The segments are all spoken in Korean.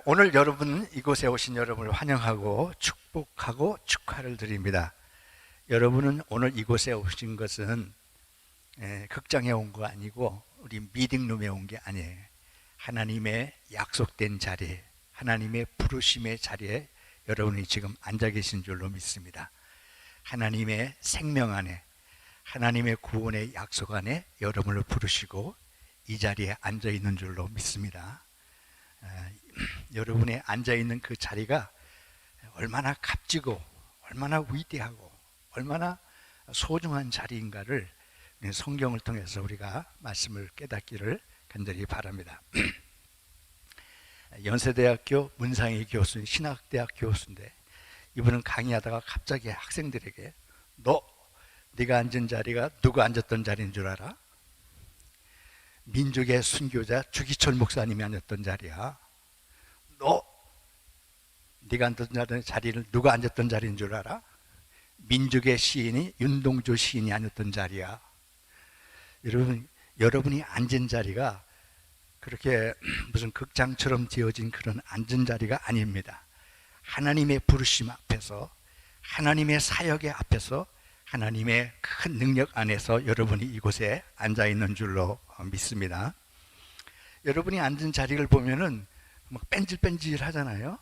오늘 여러분 이곳에 오신 여러분을 환영하고 축복하고 축하를 드립니다. 여러분은 오늘 이곳에 오신 것은 극장에 온 거 아니고 우리 미팅룸에 온 게 아니에요. 하나님의 약속된 자리에, 하나님의 부르심의 자리에 여러분이 지금 앉아 계신 줄로 믿습니다. 하나님의 생명 안에, 하나님의 구원의 약속 안에 여러분을 부르시고 이 자리에 앉아 있는 줄로 믿습니다. 여러분의 앉아있는 그 자리가 얼마나 값지고 얼마나 위대하고 얼마나 소중한 자리인가를 성경을 통해서 우리가 말씀을 깨닫기를 간절히 바랍니다. 연세대학교 문상희 교수, 신학대학 교수인데 이분은 강의하다가 갑자기 학생들에게 네가 앉은 자리가 누가 앉았던 자리인 줄 알아? 민족의 순교자 주기철 목사님이 앉았던 자리야. 네가 앉았던 자리를 누가 앉았던 자리인 줄 알아? 민족의 시인이 윤동주 시인이 앉았던 자리야. 여러분이 앉은 자리가 그렇게 무슨 극장처럼 지어진 그런 앉은 자리가 아닙니다. 하나님의 부르심 앞에서, 하나님의 사역의 앞에서, 하나님의 큰 능력 안에서 여러분이 이곳에 앉아 있는 줄로 믿습니다. 여러분이 앉은 자리를 보면은 막 뺀질뺀질 하잖아요.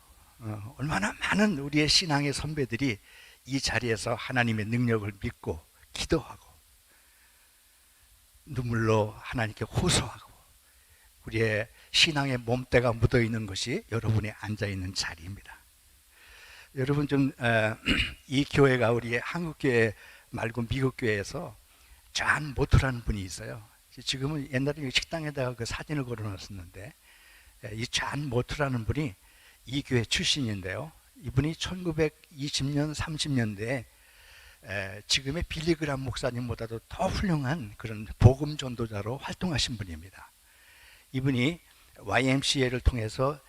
얼마나 많은 우리의 신앙의 선배들이 이 자리에서 하나님의 능력을 믿고 기도하고 눈물로 하나님께 호소하고 우리의 신앙의 몸때가 묻어있는 것이 여러분이 앉아있는 자리입니다. 여러분 이 교회가 우리의 한국교회 말고 미국교회에서 존 모트라는 분이 있어요. 지금은 옛날에 식당에다가 그 사진을 걸어놨었는데 이 존 모트라는 분이 이 교회 출신인데요. 이분이 1920년, 30년대에 지금의 빌리그람 목사님보다도 더 훌륭한 그런 복음 전도자로 활동하신 분입니다. 이분이 YMCA를 통해서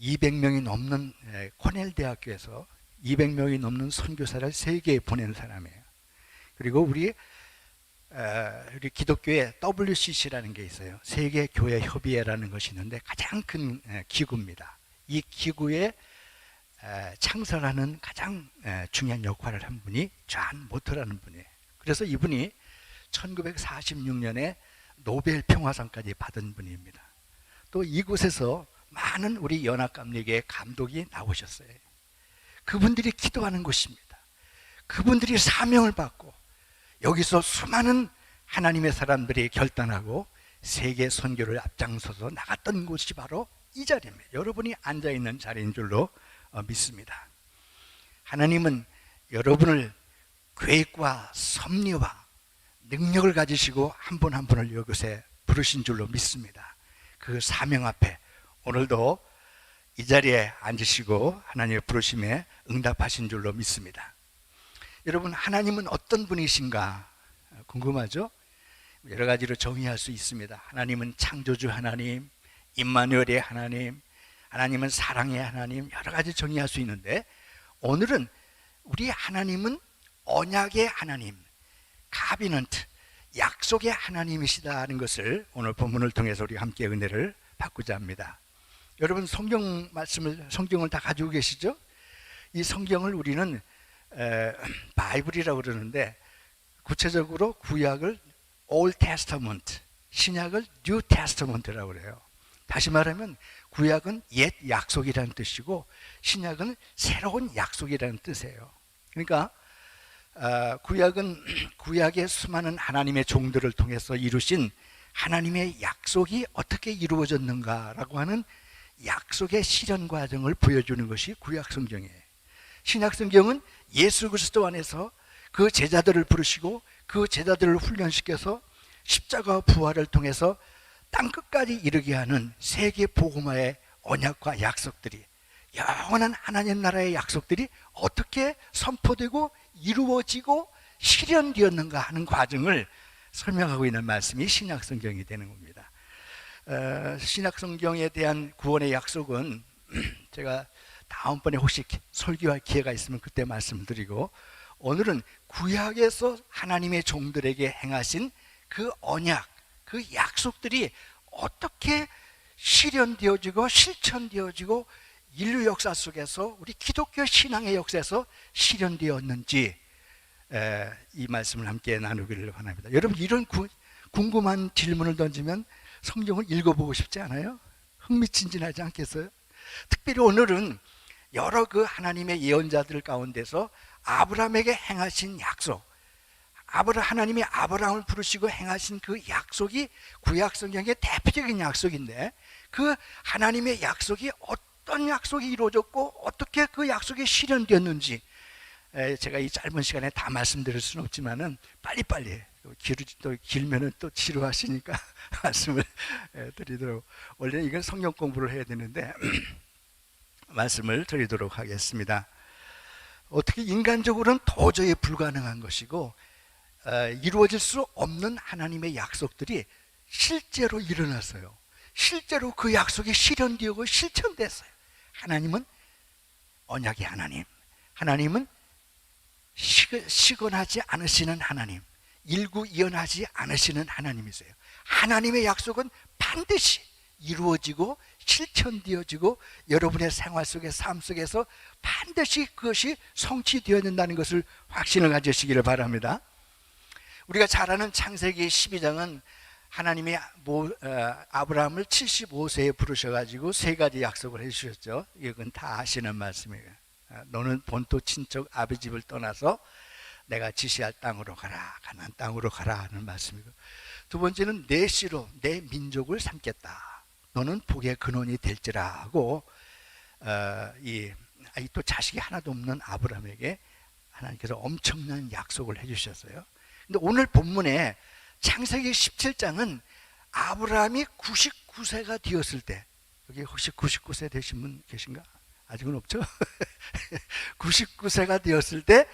200명이 넘는 코넬 대학교에서 200명이 넘는 선교사를 세계에 보낸 사람이에요. 그리고 우리 기독교에 WCC라는 게 있어요. 세계교회협의회라는 것이 있는데 가장 큰 기구입니다. 이 기구의 창설하는 가장 중요한 역할을 한 분이 존 모트라는 분이에요. 그래서 이분이 1946년에 노벨 평화상까지 받은 분입니다. 또 이곳에서 많은 우리 연합감리교회 감독이 나오셨어요. 그분들이 기도하는 곳입니다. 그분들이 사명을 받고 여기서 수많은 하나님의 사람들이 결단하고 세계 선교를 앞장서서 나갔던 곳이 바로 이 자리입니다. 여러분이 앉아있는 자리인 줄로 믿습니다. 하나님은 여러분을 계획과 섭리와 능력을 가지시고 한 분 한 분을 이곳에 부르신 줄로 믿습니다. 그 사명 앞에 오늘도 이 자리에 앉으시고 하나님의 부르심에 응답하신 줄로 믿습니다. 여러분, 하나님은 어떤 분이신가 궁금하죠? 여러 가지로 정의할 수 있습니다. 하나님은 창조주 하나님, 임마누엘의 하나님, 하나님은 사랑의 하나님, 여러 가지 정의할 수 있는데 오늘은 우리 하나님은 언약의 하나님, 카비넌트, 약속의 하나님이시다는 것을 오늘 본문을 통해서 우리 함께 은혜를 받고자 합니다. 여러분 성경을 다 가지고 계시죠? 이 성경을 우리는 바이블이라고 그러는데 구체적으로 구약을 Old Testament, 신약을 New Testament라고 그래요. 다시 말하면 구약은 옛 약속이라는 뜻이고 신약은 새로운 약속이라는 뜻이에요. 그러니까 구약은 구약의 수많은 하나님의 종들을 통해서 이루신 하나님의 약속이 어떻게 이루어졌는가라고 하는 약속의 실현 과정을 보여주는 것이 구약 성경이에요. 신약 성경은 예수 그리스도 안에서 그 제자들을 부르시고 그 제자들을 훈련시켜서 십자가 부활을 통해서 땅끝까지 이르게 하는 세계 복음화의 언약과 약속들이, 영원한 하나님 나라의 약속들이 어떻게 선포되고 이루어지고 실현되었는가 하는 과정을 설명하고 있는 말씀이 신약 성경이 되는 겁니다. 신약 성경에 대한 구원의 약속은 제가 다음번에 혹시 설교할 기회가 있으면 그때 말씀드리고, 오늘은 구약에서 하나님의 종들에게 행하신 그 언약, 그 약속들이 어떻게 실현되어지고 실천되어지고 인류 역사 속에서 우리 기독교 신앙의 역사에서 실현되었는지 이 말씀을 함께 나누기를 원합니다. 여러분, 이런 궁금한 질문을 던지면 성경을 읽어보고 싶지 않아요? 흥미진진하지 않겠어요? 특별히 오늘은 여러 그 하나님의 예언자들 가운데서 아브라함에게 행하신 약속, 하나님이 아브라함을 부르시고 행하신 그 약속이 구약 성경의 대표적인 약속인데, 그 하나님의 약속이 어떤 약속이 이루어졌고 어떻게 그 약속이 실현되었는지 제가 이 짧은 시간에 다 말씀드릴 수는 없지만은 빨리빨리, 또 길면은 또 지루하시니까 말씀을 드리도록, 원래 이건 성경 공부를 해야 되는데 말씀을 드리도록 하겠습니다. 어떻게 인간적으로는 도저히 불가능한 것이고 이루어질 수 없는 하나님의 약속들이 실제로 일어났어요. 실제로 그 약속이 실현되고 실천됐어요. 하나님은 언약의 하나님, 하나님은 시건하지 않으시는 하나님, 일구이연하지 않으시는 하나님이세요. 하나님의 약속은 반드시 이루어지고 실천되어지고 여러분의 생활 속의 삶 속에서 반드시 그것이 성취되어야 된다는 것을 확신을 가지시기를 바랍니다. 우리가 잘 아는 창세기 12장은 하나님이 아브라함을 75세에 부르셔가지고 세 가지 약속을 해주셨죠. 이건 다 아시는 말씀이에요. 너는 본토 친척 아비 집을 떠나서 내가 지시할 땅으로 가라, 가나안 땅으로 가라 하는 말씀이고, 두 번째는 내 씨로 내 민족을 삼겠다, 너는 복의 근원이 될지라 하고, 또 자식이 하나도 없는 아브라함에게 하나님께서 엄청난 약속을 해주셨어요. 근데 오늘 본문에 창세기 17장은 아브라함이 99세가 되었을 때, 여기 혹시 99세 되신 분 계신가? 아직은 없죠? 99세가 되었을 때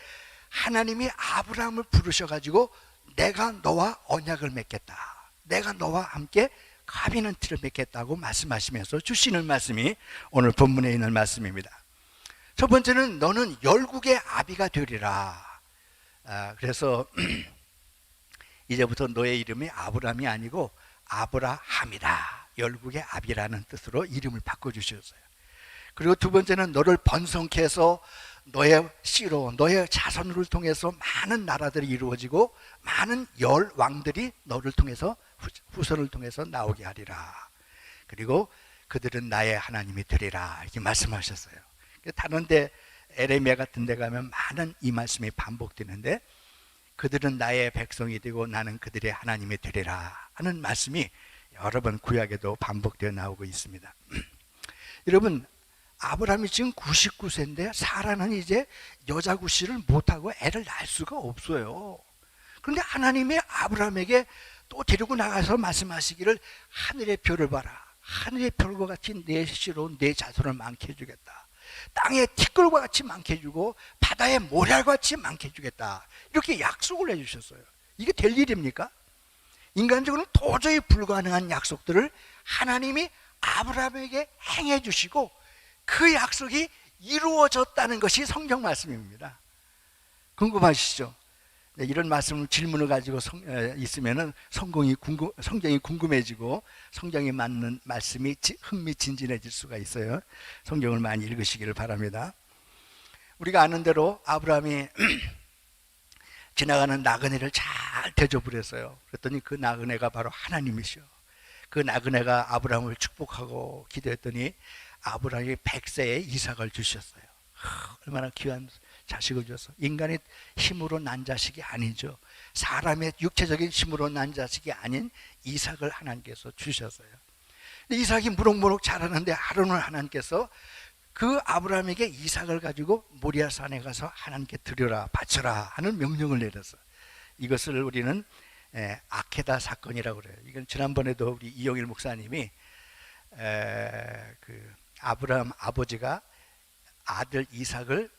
하나님이 아브라함을 부르셔가지고 내가 너와 언약을 맺겠다, 내가 너와 함께 가비넌트를 맺겠다고 말씀하시면서 주시는 말씀이 오늘 본문에 있는 말씀입니다. 첫 번째는 너는 열국의 아비가 되리라. 그래서 이제부터 너의 이름이 아브라함이 아니고 아브라함이라, 열국의 아비라는 뜻으로 이름을 바꿔주셨어요. 그리고 두 번째는 너를 번성케 해서 너의 씨로, 너의 자손을 통해서 많은 나라들이 이루어지고 많은 열왕들이 너를 통해서, 후손을 통해서 나오게 하리라. 그리고 그들은 나의 하나님이 되리라, 이렇게 말씀하셨어요. 다른 데 에레미야 같은 데 가면 많은 이 말씀이 반복되는데, 그들은 나의 백성이 되고 나는 그들의 하나님이 되리라 하는 말씀이 여러 번 구약에도 반복되어 나오고 있습니다. 여러분, 아브라함이 지금 99세인데 사라는 이제 여자 구실을 못하고 애를 낳을 수가 없어요. 그런데 하나님이 아브라함에게 또 데리고 나가서 말씀하시기를 하늘의 별을 봐라, 하늘의 별과 같이 내 씨로 내 자손을 많게 해주겠다, 땅의 티끌과 같이 많게 해주고 바다의 모래알과 같이 많게 해주겠다, 이렇게 약속을 해주셨어요. 이게 될 일입니까? 인간적으로는 도저히 불가능한 약속들을 하나님이 아브라함에게 행해 주시고 그 약속이 이루어졌다는 것이 성경 말씀입니다. 궁금하시죠? 이런 말씀을, 질문을 가지고 있으면 성경이 궁금해지고 성경에 맞는 말씀이 흥미진진해질 수가 있어요. 성경을 많이 읽으시기를 바랍니다. 우리가 아는 대로 아브라함이 지나가는 나그네를 잘 대접을 했어요. 그랬더니 그 나그네가 바로 하나님이시오. 그 나그네가 아브라함을 축복하고 기도했더니 아브라함이 100세에 이삭을 주셨어요. 얼마나 귀한 자식을 줬어. 인간의 힘으로 난 자식이 아니죠. 사람의 육체적인 힘으로 난 자식이 아닌 이삭을 하나님께서 주셨어요. 이삭이 무럭무럭 자라는데 하루는 하나님께서 그 아브라함에게 이삭을 가지고 모리아 산에 가서 하나님께 드려라, 바쳐라 하는 명령을 내렸어요. 이것을 우리는 아케다 사건이라고 그래요. 이건 지난번에도 우리 이영일 목사님이 그 아브라함 아버지가 아들 이삭을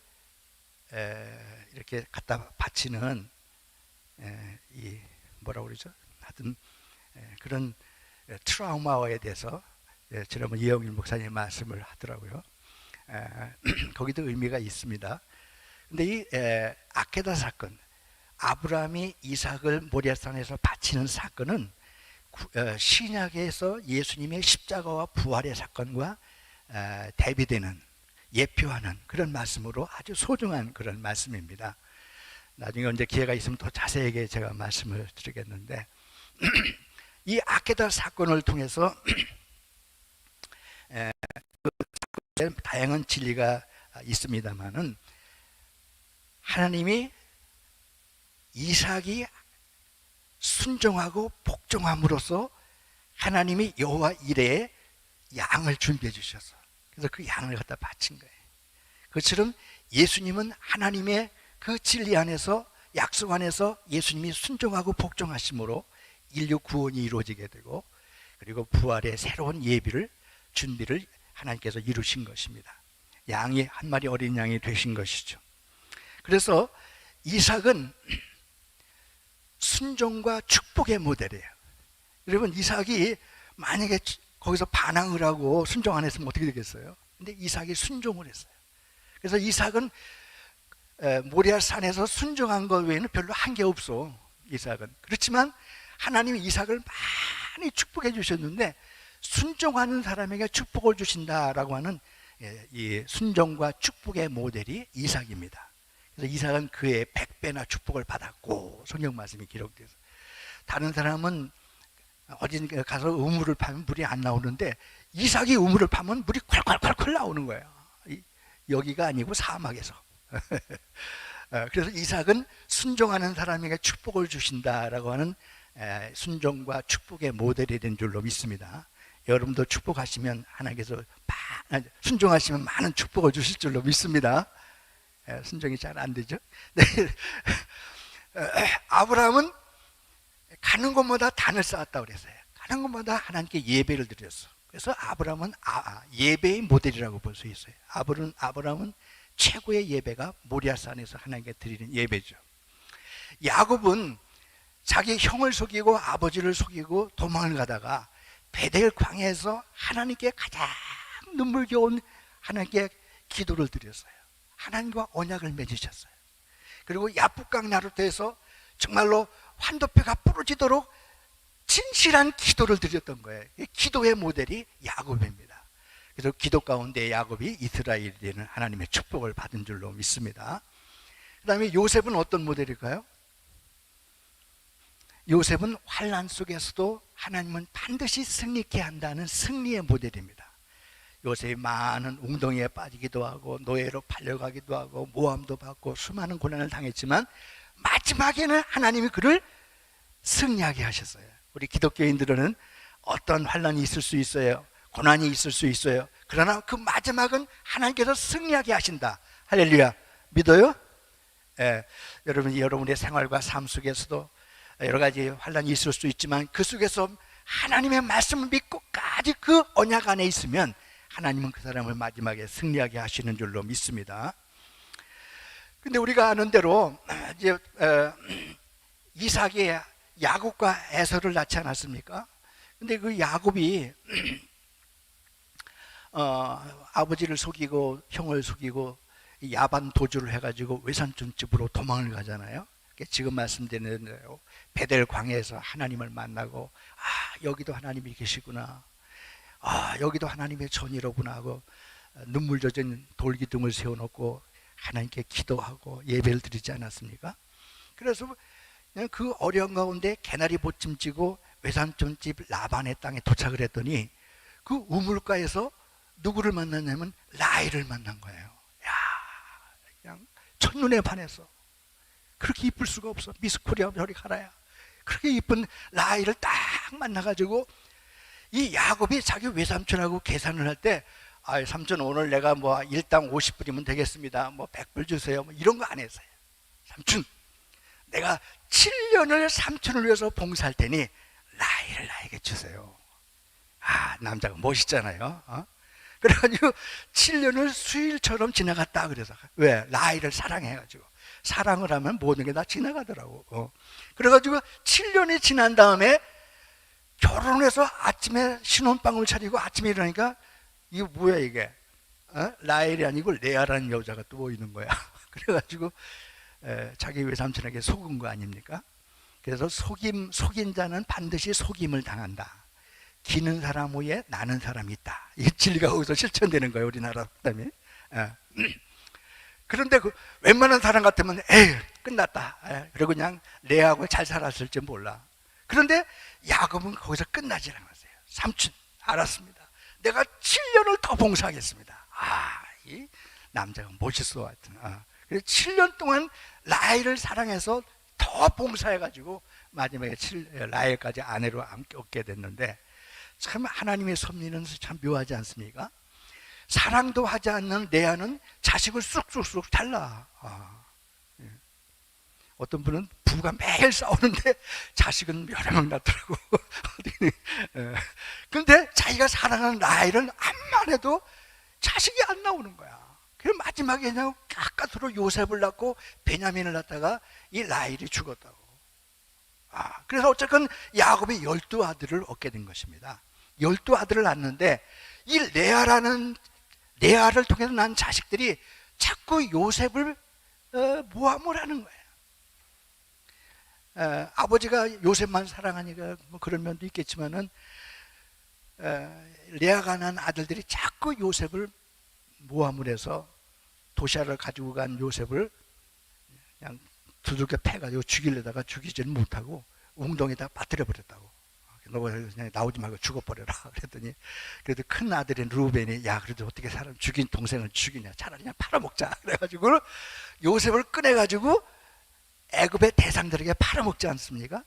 이렇게 갖다 바치는 이 뭐라고 그러죠? 하여튼 그런 트라우마에 대해서 지난번 이영일 목사님 말씀을 하더라고요. 거기도 의미가 있습니다. 근데 이 아케다 사건, 아브라함이 이삭을 모리아산에서 바치는 사건은 신약에서 예수님의 십자가와 부활의 사건과 대비되는, 예표하는 그런 말씀으로 아주 소중한 그런 말씀입니다. 나중에 언제 기회가 있으면 더 자세하게 제가 말씀을 드리겠는데, 이 아케다 사건을 통해서 다양한 진리가 있습니다만은, 하나님이 이삭이 순종하고 복종함으로써 하나님이 여호와 이레에 양을 준비해 주셔서, 그래서 그 양을 갖다 바친 거예요. 그처럼 예수님은 하나님의 그 진리 안에서, 약속 안에서 예수님이 순종하고 복종하심으로 인류 구원이 이루어지게 되고, 그리고 부활의 새로운 예비를, 준비를 하나님께서 이루신 것입니다. 양이 한 마리 어린 양이 되신 것이죠. 그래서 이삭은 순종과 축복의 모델이에요. 여러분, 이삭이 만약에 거기서 반항을 하고 순종 안 했으면 어떻게 되겠어요? 근데 이삭이 순종을 했어요. 그래서 이삭은 모리아 산에서 순종한 것 외에는 별로 한 게 없어, 이삭은. 그렇지만 하나님이 이삭을 많이 축복해 주셨는데, 순종하는 사람에게 축복을 주신다라고 하는 이 순종과 축복의 모델이 이삭입니다. 그래서 이삭은 그의 100배나 축복을 받았고, 성경 말씀이 기록돼서. 다른 사람은 어디 가서 우물을 파면 물이 안 나오는데, 이삭이 우물을 파면 물이 콸콸콸콸 나오는 거예요. 여기가 아니고 사막에서. 그래서 이삭은 순종하는 사람에게 축복을 주신다라고 하는 순종과 축복의 모델이 된 줄로 믿습니다. 여러분도 축복하시면 하나님께서 순종하시면 많은 축복을 주실 줄로 믿습니다. 순종이 잘 안 되죠. 네. 아브라함은 가는 곳마다 단을 쌓았다고 그랬어요. 가는 곳마다 하나님께 예배를 드렸어. 그래서 아브라함은 예배의 모델이라고 볼 수 있어요. 아브라함은 최고의 예배가 모리아산에서 하나님께 드리는 예배죠. 야곱은 자기 형을 속이고 아버지를 속이고 도망을 가다가 베델 광야에서 하나님께 가장 눈물겨운 하나님께 기도를 드렸어요. 하나님과 언약을 맺으셨어요. 그리고 야복강 나루터에서 정말로 환도뼈가 부러지도록 진실한 기도를 드렸던 거예요. 기도의 모델이 야곱입니다. 그래서 기도 가운데 야곱이 이스라엘이 되는 하나님의 축복을 받은 줄로 믿습니다. 그 다음에 요셉은 어떤 모델일까요? 요셉은 환난 속에서도 하나님은 반드시 승리케 한다는 승리의 모델입니다. 요셉이 많은 웅덩이에 빠지기도 하고 노예로 팔려가기도 하고 모함도 받고 수많은 고난을 당했지만 마지막에는 하나님이 그를 승리하게 하셨어요. 우리 기독교인들은 어떤 환난이 있을 수 있어요. 고난이 있을 수 있어요. 그러나 그 마지막은 하나님께서 승리하게 하신다. 할렐루야. 믿어요? 여러분, 여러분의 생활과 삶 속에서도 여러 가지 환난이 있을 수 있지만 그 속에서 하나님의 말씀을 믿고까지 그 언약 안에 있으면 하나님은 그 사람을 마지막에 승리하게 하시는 줄로 믿습니다. 근데 우리가 아는 대로 이제 이삭이 야곱과 에서를 낳지 않았습니까? 근데 그 야곱이 아버지를 속이고 형을 속이고 야반 도주를 해가지고 외삼촌집으로 도망을 가잖아요. 지금 말씀드리는 대로 베델 광야에서 하나님을 만나고 여기도 하나님이 계시구나, 여기도 하나님의 전이로구나 하고 눈물 젖은 돌기둥을 세워놓고 하나님께 기도하고 예배를 드리지 않았습니까? 그래서 그냥 그 어려운 가운데 개나리 보침 지고 외삼촌집 라반의 땅에 도착을 했더니 그 우물가에서 누구를 만났냐면 라헬을 만난 거예요. 야, 그냥 첫눈에 반해서 그렇게 이쁠 수가 없어. 미스코리아 별이 가라야. 그렇게 이쁜 라헬을 딱 만나가지고 이 야곱이 자기 외삼촌하고 계산을 할 때 삼촌 오늘 내가 뭐 일당 50불이면 되겠습니다. 뭐 100불 주세요. 뭐 이런 거 안 했어요. 삼촌, 내가 7년을 삼촌을 위해서 봉사할 테니 라헬을 나에게 주세요. 남자가 멋있잖아요. 그래가지고 7년을 수일처럼 지나갔다 그래서. 왜? 라헬을 사랑해가지고. 사랑을 하면 모든 게 다 지나가더라고. 그래가지고 7년이 지난 다음에 결혼해서 아침에 신혼방을 차리고 아침에 일어나니까 이거 뭐야 이게? 라헬이 아니고 레아라는 여자가 또 보이는 거야. 그래가지고 자기 외삼촌에게 속은 거 아닙니까? 그래서 속인 자는 반드시 속임을 당한다. 기는 사람 후에 나는 사람이 있다. 이 진리가 거기서 실천되는 거예요, 우리나라 속담이. 그런데 웬만한 사람 같으면 에이 끝났다. 그리고 그냥 레아하고 잘 살았을지 몰라. 그런데 야곱은 거기서 끝나지 않았어요. 삼촌 알았습니다. 내가 7년을 더 봉사하겠습니다. 이 남자가 멋있어 하여튼. 그래서 7년 동안 라헬을 사랑해서 더 봉사해가지고 마지막에 라헬까지 아내로 얻게 됐는데, 참 하나님의 섭리는 참 묘하지 않습니까? 사랑도 하지 않는 레아는 자식을 쑥쑥쑥 잘라. 어떤 분은 부부가 매일 싸우는데 자식은 여러 명 낳더라고. 그런데 자기가 사랑하는 라헬은 암만 해도 자식이 안 나오는 거야. 그래서 마지막에 그냥 가까스로 요셉을 낳고 베냐민을 낳다가 이 라헬이 죽었다고. 그래서 어쨌건 야곱이 12아들을 얻게 된 것입니다. 12아들을 낳았는데 이 레아를 통해서 난 자식들이 자꾸 요셉을 모함을 하는 거예요. 아버지가 요셉만 사랑하니까 뭐 그런 면도 있겠지만은 레아가 낳은 아들들이 자꾸 요셉을 모함을 해서 도시아를 가지고 간 요셉을 그냥 두들겨 패가지고 죽이려다가 죽이지는 못하고 웅덩이에다 빠뜨려 버렸다고. 너 그냥 나오지 말고 죽어버려라 그랬더니, 그래도 큰 아들인 루벤이 야 그래도 어떻게 사람 죽인 동생을 죽이냐, 차라리 그냥 팔아먹자 그래가지고 요셉을 꺼내가지고 애굽의 대상들에게 팔아먹지 않습니까?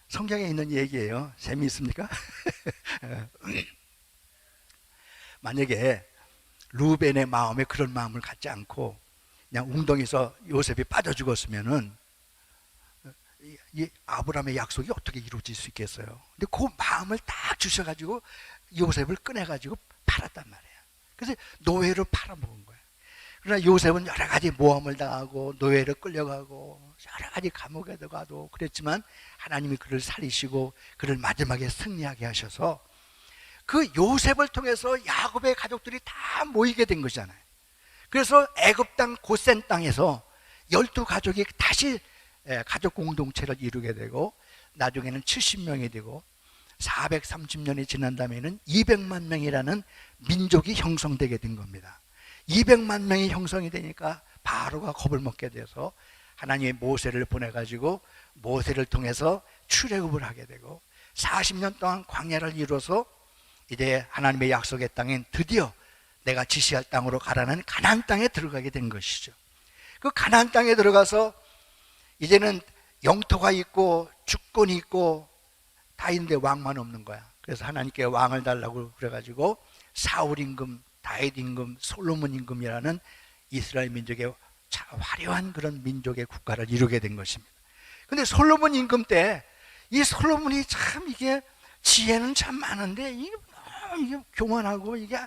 성경에 있는 얘기예요. 재미있습니까? 만약에 루벤의 마음에 그런 마음을 갖지 않고 그냥 웅덩이에서 요셉이 빠져 죽었으면은 이 아브라함의 약속이 어떻게 이루어질 수 있겠어요? 근데 그 마음을 딱 주셔가지고 요셉을 꺼내가지고 팔았단 말이에요. 그래서 노예로 팔아먹은 거예요. 그러나 요셉은 여러 가지 모함을 당하고 노예로 끌려가고 여러 가지 감옥에 들어가도 그랬지만 하나님이 그를 살리시고 그를 마지막에 승리하게 하셔서 그 요셉을 통해서 야곱의 가족들이 다 모이게 된 거잖아요. 그래서 애굽 땅 고센 땅에서 12가족이 다시 가족 공동체를 이루게 되고 나중에는 70명이 되고 430년이 지난 다음에는 200만 명이라는 민족이 형성되게 된 겁니다. 200만 명이 형성이 되니까 바로가 겁을 먹게 돼서 하나님의 모세를 보내가지고 모세를 통해서 출애굽을 하게 되고 40년 동안 광야를 이루어서 이제 하나님의 약속의 땅엔 드디어 내가 지시할 땅으로 가라는 가나안 땅에 들어가게 된 것이죠. 그 가나안 땅에 들어가서 이제는 영토가 있고 주권이 있고 다 있는데 왕만 없는 거야. 그래서 하나님께 왕을 달라고 그래가지고 사울 임금, 다윗 임금, 솔로몬 임금이라는 이스라엘 민족의 화려한 그런 민족의 국가를 이루게 된 것입니다. 근데 솔로몬 임금 때 이 솔로몬이 참 이게 지혜는 참 많은데 이게 교만하고 이게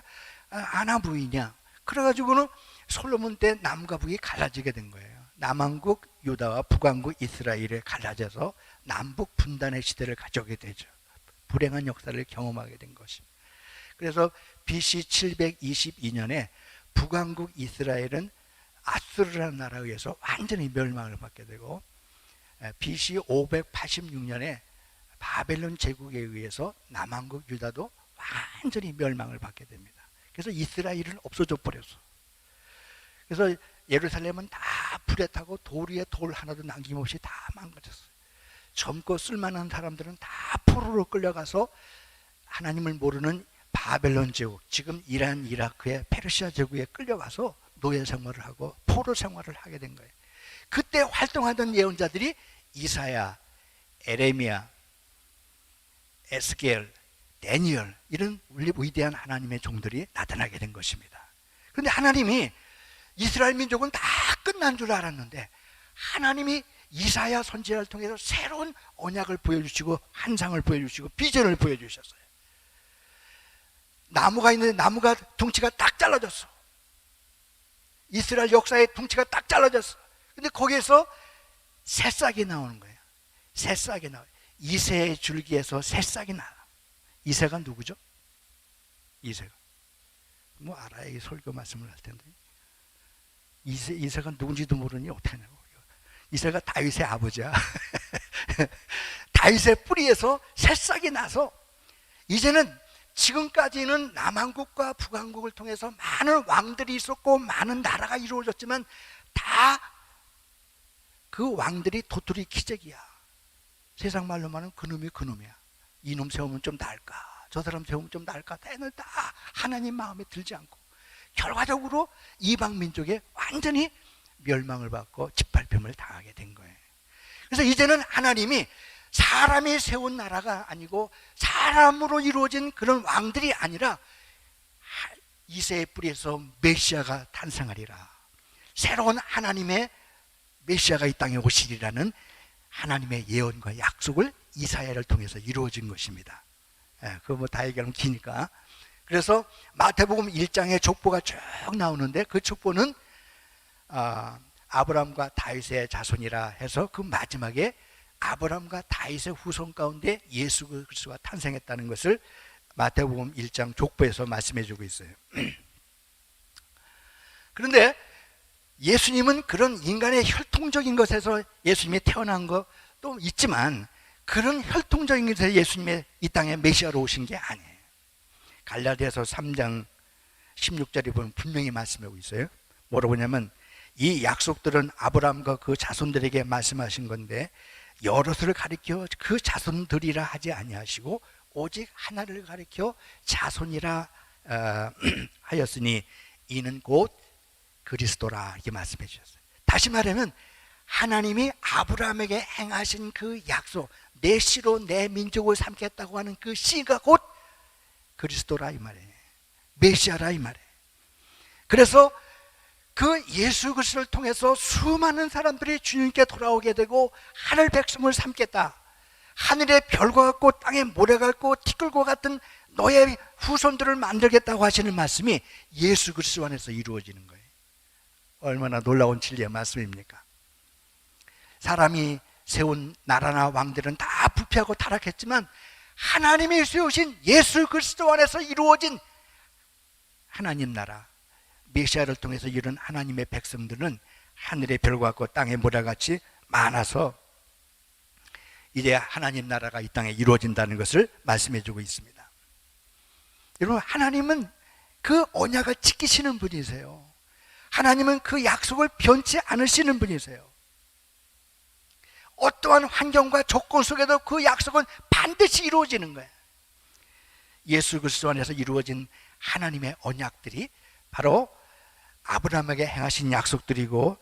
아나 부이냐. 그래가지고는 솔로몬 때 남과 북이 갈라지게 된 거예요. 남왕국 유다와 북왕국 이스라엘에 갈라져서 남북 분단의 시대를 가져오게 되죠. 불행한 역사를 경험하게 된 것입니다. 그래서 BC 722년에 북왕국 이스라엘은 아수르라는 나라에 의해서 완전히 멸망을 받게 되고 BC 586년에 바벨론 제국에 의해서 남왕국 유다도 완전히 멸망을 받게 됩니다. 그래서 이스라엘은 없어져 버렸어. 그래서 예루살렘은 다 불에 타고 돌 위에 돌 하나도 남김없이 다 망가졌어요. 젊고 쓸만한 사람들은 다 포로로 끌려가서 하나님을 모르는 바벨론 제국, 지금 이란, 이라크의 페르시아 제국에 끌려가서 노예 생활을 하고 포로 생활을 하게 된 거예요. 그때 활동하던 예언자들이 이사야, 에레미야, 에스겔, 다니엘 이런 위대한 하나님의 종들이 나타나게 된 것입니다. 그런데 하나님이 이스라엘 민족은 다 끝난 줄 알았는데 하나님이 이사야 선지자를 통해서 새로운 언약을 보여주시고 환상을 보여주시고 비전을 보여주셨어요. 나무가 있는데 나무가 둥치가 딱 잘라졌어. 이스라엘 역사의 둥치가 딱 잘라졌어. 근데 거기에서 새싹이 나오는 거예요. 새싹이 나와요. 이새의 줄기에서 새싹이 나와. 이새가 누구죠? 이새가 뭐 알아야 이 설교 말씀을 할 텐데 이새가 누군지도 모르니 어떡하냐고. 이새가 다윗의 아버지야. 다윗의 뿌리에서 새싹이 나서 이제는 지금까지는 남한국과 북한국을 통해서 많은 왕들이 있었고 많은 나라가 이루어졌지만 다 그 왕들이 도토리 키재기야. 세상 말로 말하면 그놈이 그놈이야. 이놈 세우면 좀 나을까, 저 사람 세우면 좀 나을까, 때는 다 하나님 마음에 들지 않고 결과적으로 이방 민족에 완전히 멸망을 받고 짓밟힘을 당하게 된 거예요. 그래서 이제는 하나님이 사람이 세운 나라가 아니고 사람으로 이루어진 그런 왕들이 아니라 이새의 뿌리에서 메시아가 탄생하리라. 새로운 하나님의 메시아가 이 땅에 오시리라는 하나님의 예언과 약속을 이사야를 통해서 이루어진 것입니다. 그거 뭐 다 얘기하면 기니까. 그래서 마태복음 1장에 족보가 쭉 나오는데 그 족보는 아브라함과 다윗의 자손이라 해서 그 마지막에 아브라함과 다윗의 후손 가운데 예수 그리스도가 탄생했다는 것을 마태복음 1장 족보에서 말씀해 주고 있어요. 그런데 예수님은 그런 인간의 혈통적인 것에서 예수님이 태어난 것도 있지만 그런 혈통적인 것에서 예수님의 이 땅에 메시아로 오신 게 아니에요. 갈라디아서 3장 16절에 보면 분명히 말씀하고 있어요. 뭐라고 하냐면 이 약속들은 아브라함과 그 자손들에게 말씀하신 건데 여럿을 가리켜 그 자손들이라 하지 아니하시고 오직 하나를 가리켜 자손이라 하였으니 이는 곧 그리스도라 이렇게 말씀해 주셨어요. 다시 말하면 하나님이 아브라함에게 행하신 그 약속, 내 씨로 내 민족을 삼겠다고 하는 그 씨가 곧 그리스도라 이 말이에요. 메시아라 이 말이에요. 그래서 그 예수 그리스도를 통해서 수많은 사람들이 주님께 돌아오게 되고 하늘 백성을 삼겠다. 하늘의 별과 같고 땅의 모래가 같고 티끌과 같은 너의 후손들을 만들겠다고 하시는 말씀이 예수 그리스도 안에서 이루어지는 거예요. 얼마나 놀라운 진리의 말씀입니까? 사람이 세운 나라나 왕들은 다 부패하고 타락했지만 하나님이 세우신 예수 그리스도 안에서 이루어진 하나님 나라, 메시아를 통해서 이룬 하나님의 백성들은 하늘의 별과 같고 땅의 모래같이 많아서 이제 하나님 나라가 이 땅에 이루어진다는 것을 말씀해 주고 있습니다. 여러분, 하나님은 그 언약을 지키시는 분이세요. 하나님은 그 약속을 변치 않으시는 분이세요. 어떠한 환경과 조건 속에도 그 약속은 반드시 이루어지는 거예요. 예수 그리스도 안에서 이루어진 하나님의 언약들이 바로 아브라함에게 행하신 약속들이고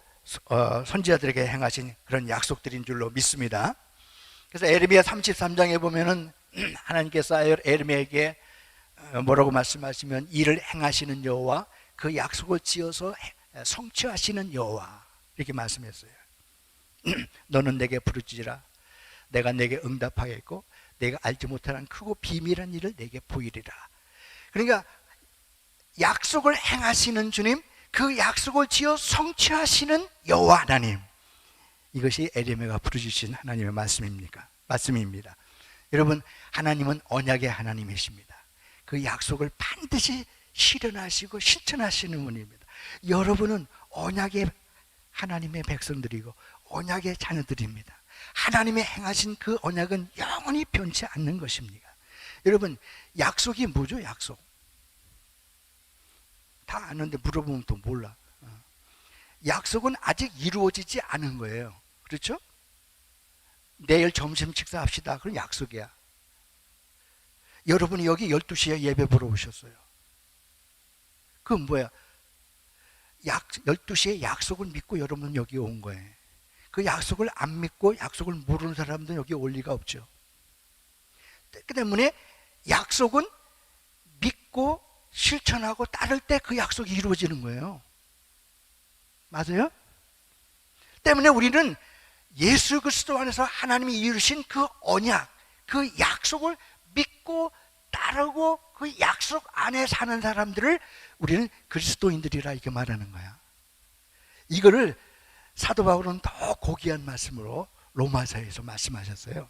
선지자들에게 행하신 그런 약속들인 줄로 믿습니다. 그래서 에레미야 33장에 보면은 하나님께서 에레미야에게 뭐라고 말씀하시면 이를 행하시는 여호와 그 약속을 지어서 성취하시는 여호와 이렇게 말씀했어요. 너는 내게 부르짖으라 내가 내게 응답하겠고 내가 알지 못하는 크고 비밀한 일을 내게 보이리라. 그러니까 약속을 행하시는 주님, 그 약속을 지어 성취하시는 여호와 하나님, 이것이 에레미야가 부르짖으신 하나님의 말씀입니다. 여러분, 하나님은 언약의 하나님이십니다. 그 약속을 반드시 실현하시고 실천하시는 분입니다. 여러분은 언약의 하나님의 백성들이고 언약의 자녀들입니다. 하나님의 행하신 그 언약은 영원히 변치 않는 것입니다. 여러분, 약속이 뭐죠? 약속 다 아는데 물어보면 또 몰라. 약속은 아직 이루어지지 않은 거예요. 그렇죠? 내일 점심 식사합시다. 그건 약속이야. 여러분이 여기 12시에 예배 보러 오셨어요. 그건 뭐야? 12시에 약속을 믿고 여러분 여기 온 거예요. 그 약속을 안 믿고 약속을 모르는 사람들은 여기 올 리가 없죠. 그 때문에 약속은 믿고 실천하고 따를 때 그 약속이 이루어지는 거예요. 맞아요? 때문에 우리는 예수 그리스도 안에서 하나님이 이루신 그 언약, 그 약속을 믿고 따르고 그 약속 안에 사는 사람들을 우리는 그리스도인들이라 이렇게 말하는 거야. 이거를 사도 바울은 더 고귀한 말씀으로 로마서에서 말씀하셨어요.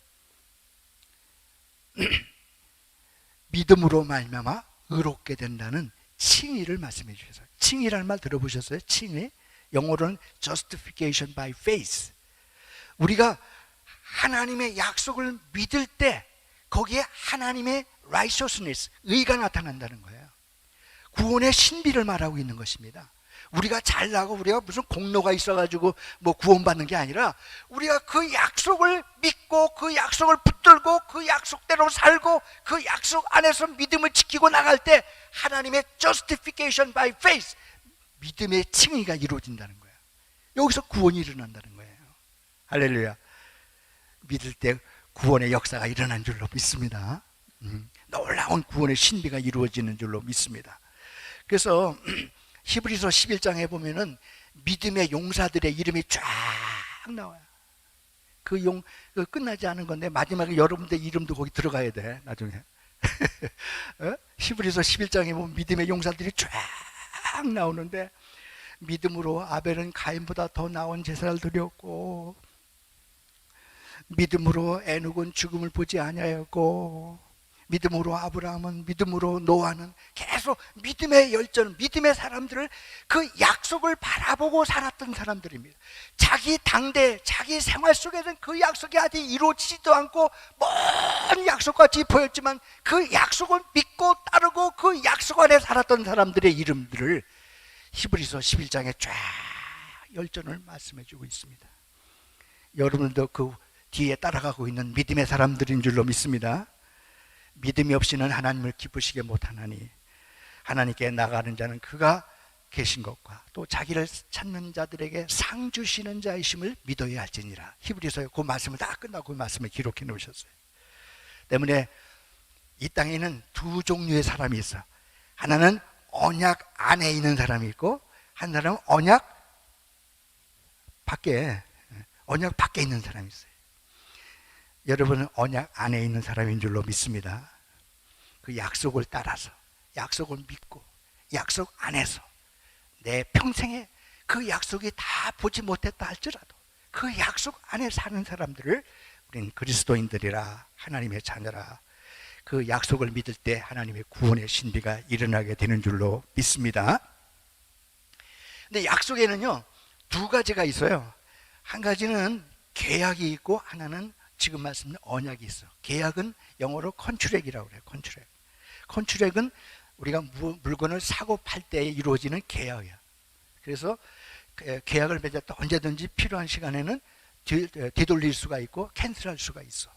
믿음으로 말미암아 의롭게 된다는 칭의를 말씀해 주셨어요. 칭의라는 말 들어보셨어요? 칭의? 영어로는 justification by faith. 우리가 하나님의 약속을 믿을 때 거기에 하나님의 righteousness, 의가 나타난다는 거예요. 구원의 신비를 말하고 있는 것입니다. 우리가 잘나고 우리가 무슨 공로가 있어가지고 뭐 구원받는 게 아니라 우리가 그 약속을 믿고 그 약속을 붙들고 그 약속대로 살고 그 약속 안에서 믿음을 지키고 나갈 때 하나님의 justification by faith, 믿음의 칭의가 이루어진다는 거예요. 여기서 구원이 일어난다는 거예요. 할렐루야. 믿을 때 구원의 역사가 일어난 줄로 믿습니다. 놀라운 구원의 신비가 이루어지는 줄로 믿습니다. 그래서 히브리서 11장에 보면은 믿음의 용사들의 이름이 쫙 나와요. 그 끝나지 않은 건데 마지막에 여러분들 이름도 거기 들어가야 돼 나중에. 히브리서 11장에 보면 믿음의 용사들이 쫙 나오는데, 믿음으로 아벨은 가인보다 더 나은 제사를 드렸고, 믿음으로 에녹은 죽음을 보지 아니하였고, 믿음으로 아브라함은, 믿음으로 노아는, 계속 믿음의 열전, 믿음의 사람들을, 그 약속을 바라보고 살았던 사람들입니다. 자기 당대, 자기 생활 속에서는 그 약속이 아직 이루어지지도 않고 먼 약속같이 보였지만 그 약속을 믿고 따르고 그 약속 안에 살았던 사람들의 이름들을 히브리서 11장에 쫙 열전을 말씀해 주고 있습니다. 여러분들도 그 뒤에 따라가고 있는 믿음의 사람들인 줄로 믿습니다. 믿음이 없이는 하나님을 기쁘시게 못하나니 하나님께 나가는 자는 그가 계신 것과 또 자기를 찾는 자들에게 상 주시는 자이심을 믿어야 할지니라. 히브리서의 그 말씀을 다 끝나고 그 말씀을 기록해 놓으셨어요. 때문에 이 땅에는 두 종류의 사람이 있어. 하나는 언약 안에 있는 사람이 있고, 한 사람은 언약 밖에 있는 사람이 있어요. 여러분은 언약 안에 있는 사람인 줄로 믿습니다. 그 약속을 따라서, 약속을 믿고, 약속 안에서 내 평생에 그 약속이 다 보지 못했다 할지라도 그 약속 안에 사는 사람들을 우린 그리스도인들이라, 하나님의 자녀라, 그 약속을 믿을 때 하나님의 구원의 신비가 일어나게 되는 줄로 믿습니다. 근데 약속에는요 두 가지가 있어요. 한 가지는 계약이 있고, 하나는 지금 말씀드린 언약이 있어. 계약은 영어로 컨트랙이라고 그래요. 컨트랙은 우리가 물건을 사고 팔 때 이루어지는 계약이야. 그래서 계약을 맺을 때 언제든지 필요한 시간에는 뒤돌릴 수가 있고 캔슬할 수가 있어.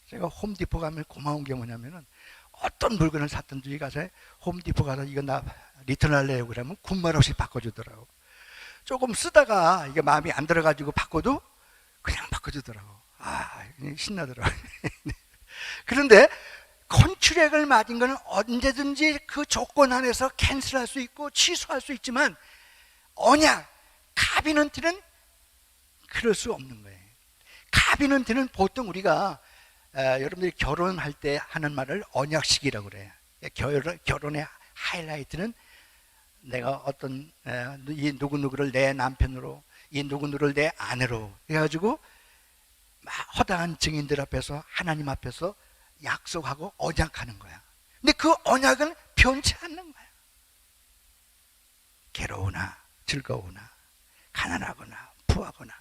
제가 홈디포 가면 고마운 게 뭐냐면은, 어떤 물건을 샀든지 가서 홈디포 가서 이거 나 리턴할래요 그러면 군말 없이 바꿔주더라고. 조금 쓰다가 이게 마음이 안 들어가지고 바꿔도 그냥 바꿔주더라고. 신나더라고. 그런데 컨트랙을 맞은 거는 언제든지 그 조건 안에서 캔슬할 수 있고 취소할 수 있지만, 언약, 카비넌트는 그럴 수 없는 거예요. 카비넌트는 보통 우리가 여러분들이 결혼할 때 하는 말을 언약식이라고 그래요. 결혼의 하이라이트는 내가 어떤 이 누구누구를 내 남편으로, 이 누구누구를 내 아내로 해가지고 허다한 증인들 앞에서, 하나님 앞에서 약속하고 언약하는 거야. 근데 그 언약은 변치 않는 거야. 괴로우나 즐거우나 가난하거나 부하거나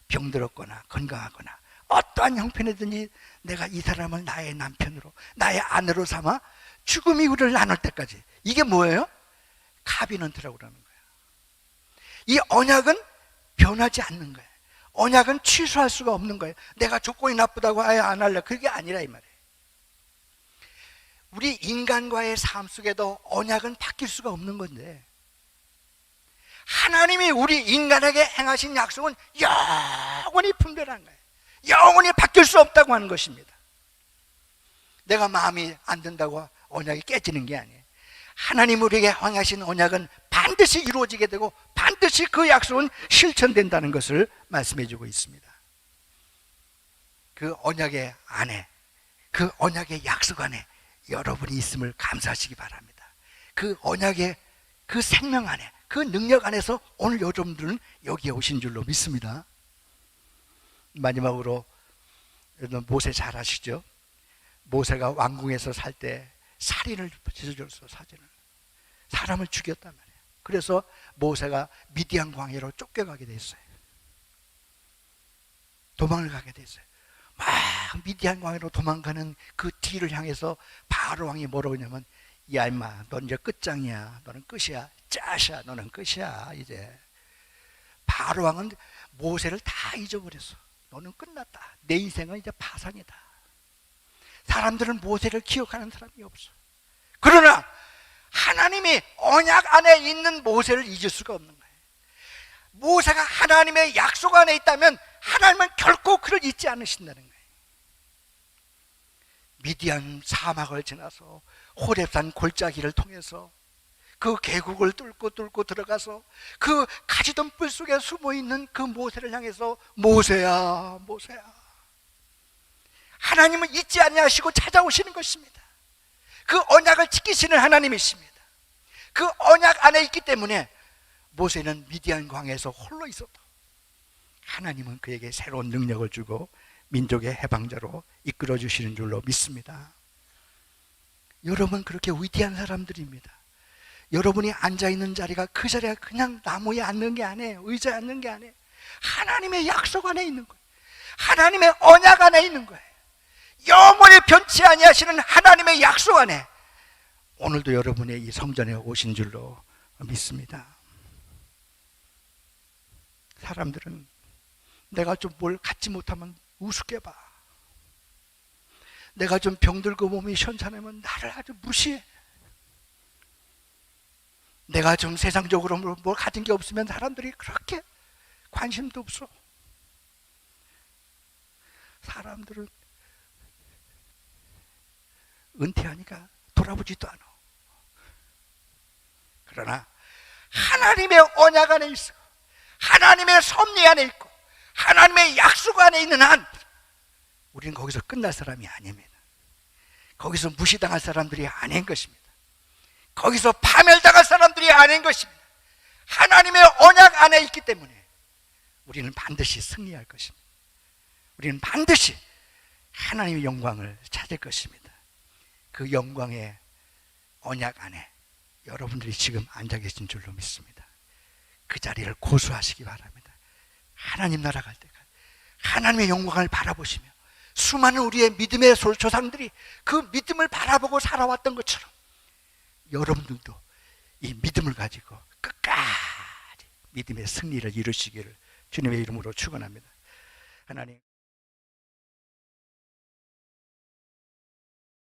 병들었거나 건강하거나 어떠한 형편이든지 내가 이 사람을 나의 남편으로, 나의 아내로 삼아 죽음이 우리를 나눌 때까지. 이게 뭐예요? 카비넌트라고 그러는 거예요. 이 언약은 변하지 않는 거예요. 언약은 취소할 수가 없는 거예요. 내가 조건이 나쁘다고 아예 안 할래, 그게 아니라 이 말이에요. 우리 인간과의 삶 속에도 언약은 바뀔 수가 없는 건데, 하나님이 우리 인간에게 행하신 약속은 영원히 분별한 거예요. 영원히 바뀔 수 없다고 하는 것입니다. 내가 마음이 안 든다고 언약이 깨지는 게 아니에요. 하나님 우리에게 행하신 언약은 반드시 이루어지게 되고 반드시 그 약속은 실천된다는 것을 말씀해 주고 있습니다. 그 언약의 안에, 그 언약의 약속 안에 여러분이 있음을 감사하시기 바랍니다. 그 언약의 그 생명 안에, 그 능력 안에서 오늘 여러분들은 여기에 오신 줄로 믿습니다. 마지막으로, 여러분 모세 잘 아시죠? 모세가 왕궁에서 살 때 살인을 저질렀어. 사람을 죽였단 말이에요. 그래서 모세가 미디안 광야로 쫓겨가게 됐어요. 도망을 가게 됐어요. 막 미디안 왕으로 도망가는 그 뒤를 향해서 바로 왕이 뭐라고 하냐면, 야 임마, 넌 이제 끝장이야. 너는 끝이야. 짜샤, 너는 끝이야. 이제 바로 왕은 모세를 다 잊어버렸어. 너는 끝났다. 내 인생은 이제 파산이다. 사람들은 모세를 기억하는 사람이 없어. 그러나 하나님이 언약 안에 있는 모세를 잊을 수가 없는 거예요. 모세가 하나님의 약속 안에 있다면 하나님은 결코 그를 잊지 않으신다는 거예요. 미디안 사막을 지나서 호렙산 골짜기를 통해서 그 계곡을 뚫고 들어가서 그 가지던 뿔 속에 숨어있는 그 모세를 향해서 모세야 모세야, 하나님은 잊지 아니하시고 찾아오시는 것입니다. 그 언약을 지키시는 하나님이십니다. 그 언약 안에 있기 때문에 모세는 미디안 광에서 홀로 있어도 하나님은 그에게 새로운 능력을 주고 민족의 해방자로 이끌어 주시는 줄로 믿습니다. 여러분 그렇게 위대한 사람들입니다. 여러분이 앉아있는 자리가 그 자리가 그냥 나무에 앉는 게 아니에요. 의자에 앉는 게 아니에요. 하나님의 약속 안에 있는 거예요. 하나님의 언약 안에 있는 거예요. 영원히 변치 아니하시는 하나님의 약속 안에 오늘도 여러분의 이 성전에 오신 줄로 믿습니다. 사람들은 내가 좀 뭘 갖지 못하면 우습게 봐. 내가 좀 병들고 몸이 시원찮으면 나를 아주 무시해. 내가 좀 세상적으로 뭘 가진 게 없으면 사람들이 그렇게 관심도 없어. 사람들은 은퇴하니까 돌아보지도 않아. 그러나 하나님의 언약 안에 있어, 하나님의 섭리 안에 있고 하나님의 약속 안에 있는 한 우리는 거기서 끝날 사람이 아닙니다. 거기서 무시당할 사람들이 아닌 것입니다. 거기서 파멸당할 사람들이 아닌 것입니다. 하나님의 언약 안에 있기 때문에 우리는 반드시 승리할 것입니다. 우리는 반드시 하나님의 영광을 찾을 것입니다. 그 영광의 언약 안에 여러분들이 지금 앉아 계신 줄로 믿습니다. 그 자리를 고수하시기 바랍니다. 하나님 나라 갈 때까지 하나님의 영광을 바라보시며 수많은 우리의 믿음의 조상들이 그 믿음을 바라보고 살아왔던 것처럼 여러분들도 이 믿음을 가지고 끝까지 믿음의 승리를 이루시기를 주님의 이름으로 축원합니다. 하나님.